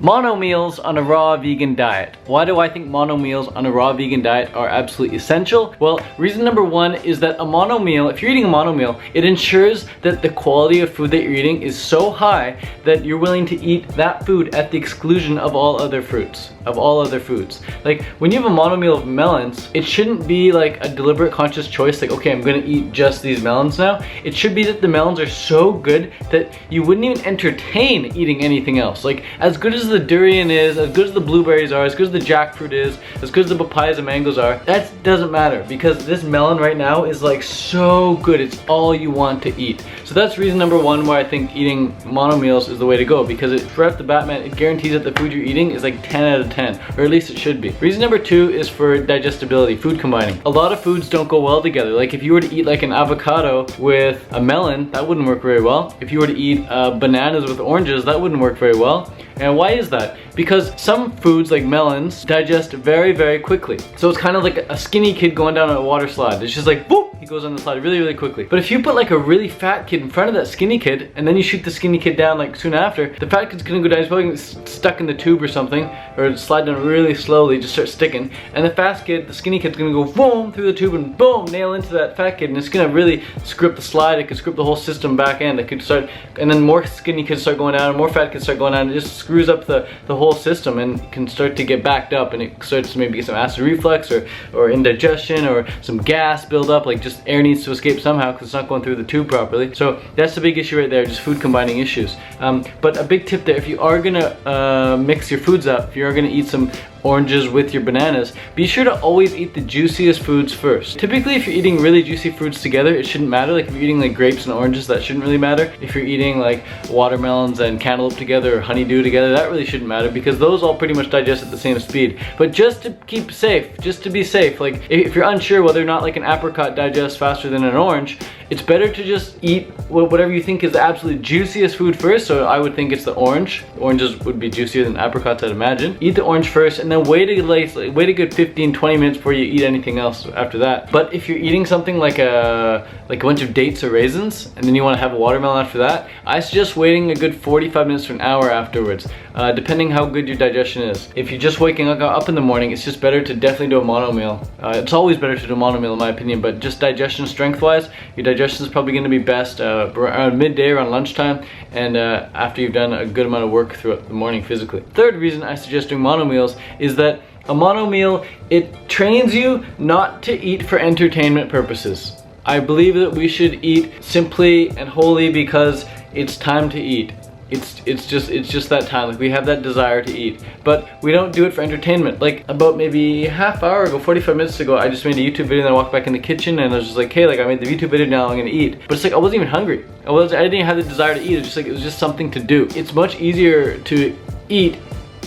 Mono meals on a raw vegan diet. Why do I think mono meals on a raw vegan diet are absolutely essential? Well, reason number one is that a mono meal, if you're eating a mono meal, it ensures that the quality of food that you're eating is so high that you're willing to eat that food at the exclusion of all other fruits, of all other foods. Like when you have a mono meal of melons, it shouldn't be like a deliberate conscious choice like, okay, I'm gonna eat just these melons now. It should be that the melons are so good that you wouldn't even entertain eating anything else. Like as good as the durian is, as good as the blueberries are, as good as the jackfruit is, as good as the papayas and mangoes are, that doesn't matter because this melon right now is like so good. It's all you want to eat. So that's reason number one why I think eating mono meals is the way to go, because right off the bat, man, it guarantees that the food you're eating is like 10 out of 10, or at least it should be. Reason number two is for digestibility, food combining. A lot of foods don't go well together. Like if you were to eat like an avocado with a melon, that wouldn't work very well. If you were to eat bananas with oranges, that wouldn't work very well. And why is that? Because some foods like melons digest very, very quickly. So it's kind of like a skinny kid going down a water slide. It's just like, boop, he goes on the slide really, really quickly. But if you put like a really fat kid in front of that skinny kid, and then you shoot the skinny kid down like soon after, the fat kid's gonna go down, he's probably gonna get stuck in the tube or something, or slide down really slowly, just start sticking. And the fast kid, the skinny kid's gonna go boom through the tube and boom, nail into that fat kid, and it's gonna really screw up the slide. It could screw up the whole system back end. It could start, and then more skinny kids start going down, and more fat kids start going down. It just screws up the whole system and can start to get backed up, and it starts to maybe get some acid reflux or indigestion or some gas build up, like just air needs to escape somehow because it's not going through the tube properly. So that's the big issue right there, just food combining issues. But a big tip there, if you are gonna mix your foods up, if you are gonna eat some oranges with your bananas, be sure to always eat the juiciest foods first. Typically, if you're eating really juicy fruits together, it shouldn't matter. Like if you're eating like grapes and oranges, that shouldn't really matter. If you're eating like watermelons and cantaloupe together or honeydew together, that really shouldn't matter because those all pretty much digest at the same speed. But just to keep safe, just to be safe, like if you're unsure whether or not like an apricot digests faster than an orange, it's better to just eat whatever you think is the absolute juiciest food first. So I would think it's the orange. Oranges would be juicier than apricots, I'd imagine. Eat the orange first and then wait a good 15-20 minutes before you eat anything else after that. But if you're eating something like a bunch of dates or raisins and then you want to have a watermelon after that, I suggest waiting a good 45 minutes to an hour afterwards, depending how good your digestion is. If you're just waking up in the morning, it's just better to definitely do a mono meal. It's always better to do a mono meal in my opinion, but just digestion strength wise, your digestion is probably going to be best around midday, around lunchtime, and after you've done a good amount of work throughout the morning physically. Third reason I suggest doing mono meals is that a mono meal, it trains you not to eat for entertainment purposes. I believe that we should eat simply and wholly because it's time to eat. It's just that time. Like we have that desire to eat, but we don't do it for entertainment. Like about maybe half hour ago, 45 minutes ago, I just made a YouTube video and I walked back in the kitchen and I was just like, hey, like I made the YouTube video, now I'm gonna eat. But it's like I wasn't even hungry. I didn't even have the desire to eat. It's just like it was just something to do. It's much easier to eat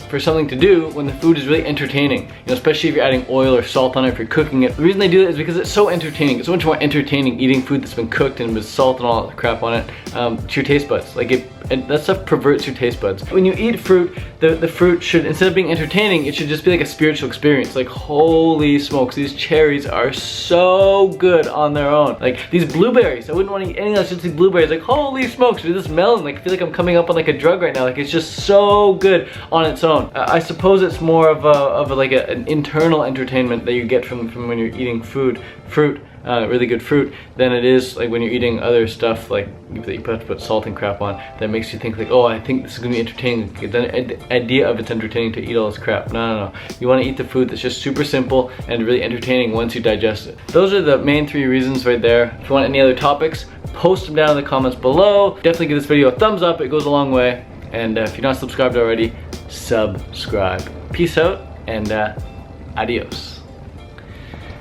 for something to do when the food is really entertaining, you know, especially if you're adding oil or salt on it, if you're cooking it. The reason they do it is because it's so entertaining. It's so much more entertaining eating food that's been cooked and with salt and all that crap on it to your taste buds. Like that stuff perverts your taste buds. When you eat fruit, the fruit should, instead of being entertaining, it should just be like a spiritual experience. Like holy smokes, these cherries are so good on their own. Like these blueberries, I wouldn't want to eat anything else, just these blueberries. Like holy smokes, dude, this melon, like I feel like I'm coming up on like a drug right now. Like it's just so good on its own. I suppose it's more of an internal entertainment that you get from when you're eating fruit, really good fruit, than it is like when you're eating other stuff like that you have to put salt and crap on that makes you think like, oh, I think this is gonna be entertaining. The idea of it's entertaining to eat all this crap. No. You want to eat the food that's just super simple and really entertaining once you digest it. Those are the main three reasons right there. If you want any other topics, post them down in the comments below. Definitely give this video a thumbs up, it goes a long way. And if you're not subscribed already, subscribe. Peace out and adios.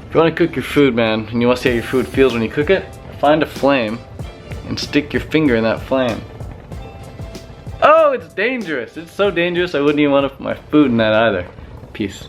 If you want to cook your food, man, and you want to see how your food feels when you cook it, find a flame and stick your finger in that flame. Oh, it's dangerous. It's so dangerous I wouldn't even want to put my food in that either. Peace.